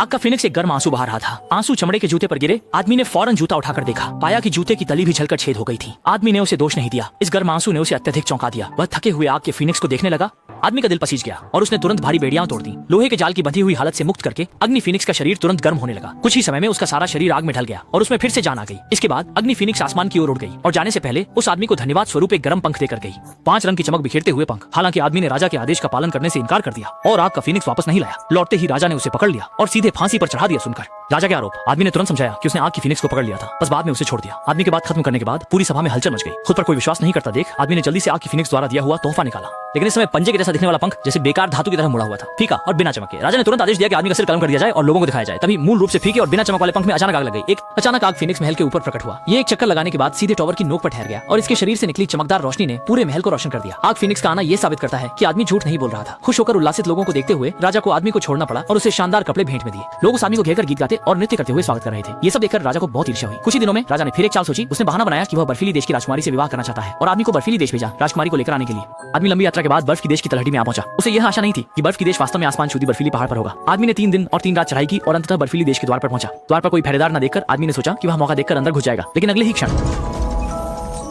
आग का फिनिक्स एक गर्म आंसू बहा रहा था। आंसू चमड़े के जूते पर गिरे। आदमी ने फौरन जूता उठाकर देखा, पाया कि जूते की तली भी झलकर छेद हो गई थी। आदमी ने उसे दोष नहीं दिया, इस गर्म आंसू ने उसे अत्यधिक चौंका दिया। वह थके हुए आग के फिनिक्स को देखने लगा। आदमी का दिल पसीज गया और उसने तुरंत भारी बेड़ियां तोड़ दी। लोहे के जाल की बंधी हुई हालत से मुक्त करके अग्नि फिनिक्स का शरीर तुरंत गर्म होने लगा। कुछ ही समय में उसका सारा शरीर आग में ढल गया और उसमें फिर से जान आ गई। इसके बाद अग्नि फिनिक्स आसमान की ओर उड़ गई और जाने से पहले उस आदमी को धन्यवाद स्वरूप एक गर्म पंख देकर गई। 5 रंग की चमक बिखेरते हुए पंख। हालांकि आदमी ने राजा के आदेश का पालन करने से इनकार कर दिया और आग का फिनिक्स वापस नहीं लाया। लौटते ही राजा ने उसे पकड़ लिया और सीधे फांसी पर चढ़ा दिया। सुनकर राजा के आरोप आदमी ने तुरंत समझाया कि उसने आग की फिनिक्स को पकड़ लिया था, बस बाद में उसे छोड़ दिया। आदमी की बात खत्म करने के बाद पूरी सभा में हलचल मच गई। खुद पर कोई विश्वास नहीं करता देख आदमी ने जल्दी से आग की फिनिक्स द्वारा दिया हुआ तोहफा निकाला, लेकिन इस समय पंजे के जैसा दिखने वाला पंख जैसे बेकार धातु की तरह मुड़ा हुआ था, फीका और बिना चमक के। राजा ने तुरंत आदेश दिया कि आदमी का सिर कलम कर दिया जाए और लोगों को दिखाया जाए। तभी मूल रूप से फीके और बिना चमक वाले पंख में अचानक आग लग गई। एक अचानक आग फिनिक्स महल के ऊपर प्रकट हुआ। ये एक चक्कर लगाने के बाद सीधे टॉवर की नोक पर ठहर गया और इसके शरीर से निकली चमकदार रोशनी ने पूरे महल को रोशन कर दिया। आग फिनिक्स का आना यह साबित करता है कि आदमी झूठ नहीं बोल रहा था। खुश होकर उल्लासित लोगों को देखते हुए राजा को आदमी को छोड़ना पड़ा और उसे शानदार कपड़े भेंट में दिए। लोग उस आदमी को घेरकर गीत गाते और नृत्य करते हुए स्वागत कर रहे थे। ये सब देखकर राजा को बहुत ईर्ष्या हुई। कुछ ही दिनों में राजा ने फिर एक चाल सोची। उसने बहाना बनाया कि वह बर्फीली देश की राजकुमारी से विवाह करना चाहता है और आदमी को बर्फीली देश भेजा राजकुमारी को लेकर आने के लिए। आदमी लंबी यात्रा के बाद बर्फ की देश की तलहटी में आ पहुंचा। उसे यह आशा नहीं थी कि बर्फ की देश वास्तव में आसमान छूती बर्फीली पहाड़ पर होगा। आदमी ने 3 दिन और 3 रात चढ़ाई की और अंततः बर्फीली देश के द्वार पर पहुंचा। द्वार पर कोई पहरेदार न देखकर आदमी ने सोचा कि वह मौका देखकर अंदर घुस जाएगा, लेकिन अगले ही क्षण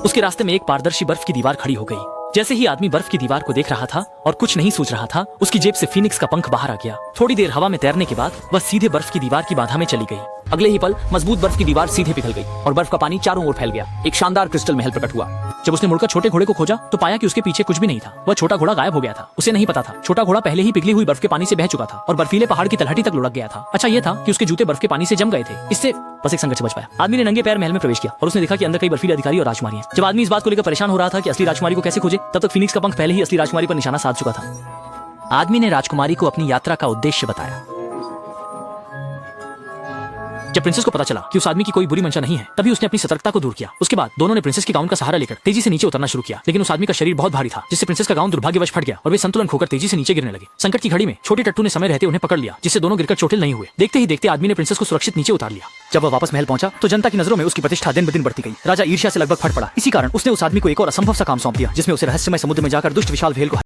उसके रास्ते में एक पारदर्शी बर्फ की दीवार खड़ी हो गई। जैसे ही आदमी बर्फ की दीवार को देख रहा था और कुछ नहीं सोच रहा था, उसकी जेब से फिनिक्स का पंख बाहर आ गया। थोड़ी देर हवा में तैरने के बाद वह सीधे बर्फ की दीवार की बाधा में चली गई। अगले ही पल मजबूत बर्फ की दीवार सीधे पिघल गई और बर्फ का पानी चारों ओर फैल गया। एक शानदार क्रिस्टल महल प्रकट हुआ। जब उसने मुड़कर छोटे घोड़े को खोजा तो पाया कि उसके पीछे कुछ भी नहीं था। वह छोटा घोड़ा गायब हो गया था। उसे नहीं पता था छोटा घोड़ा पहले ही पिघली हुई बर्फ के पानी से बह चुका था और बर्फीले पहाड़ की तलहटी तक लुढ़क गया था। अच्छा ये था कि उसके जूते बर्फ के पानी से जम गए थे। इससे बस एक संकट से बच पाया। आदमी ने नंगे पैर महल में प्रवेश किया और उसने देखा कि अंदर कई बर्फीले अधिकारी और राजकुमारी हैं। जब आदमी इस बात को लेकर परेशान हो रहा था कि असली राजकुमारी को कैसे खोजे, तब तक फिनिक्स का पंख पहले ही असली राजकुमारी पर निशाना साध चुका था। आदमी ने राजकुमारी को अपनी यात्रा का उद्देश्य बताया। जब प्रिंसेस को पता चला कि उस आदमी की कोई बुरी मंशा नहीं है, तभी उसने अपनी सतर्कता को दूर किया। उसके बाद दोनों ने प्रिंसेस की गाउन का सहारा लेकर तेजी से नीचे उतरना शुरू किया, लेकिन उस आदमी का शरीर बहुत भारी था, जिससे प्रिंसेस का गाउन दुर्भाग्यवश फट गया और वे संतुलन खोकर तेजी से नीचे गिरने लगे। संकट की घड़ी में छोटे टट्टू ने समय रहते उन्हें पकड़ लिया, जिससे दोनों गिरकर चोटिल नहीं हुए। देखते ही देखते आदमी ने प्रिंसेस को सुरक्षित नीचे उतार लिया। जब वह वापस महल पहुंचा तो जनता की नजरों में उसकी प्रतिष्ठा दिन ब दिन बढ़ती गई। राजा ईर्ष्या से लगभग फट पड़ा। इसी कारण उसने उस आदमी को एक और असंभव सा काम सौंप दिया, जिसमें उसे रहस्यमय समुद्र में जाकर दुष्ट विशाल व्हेल को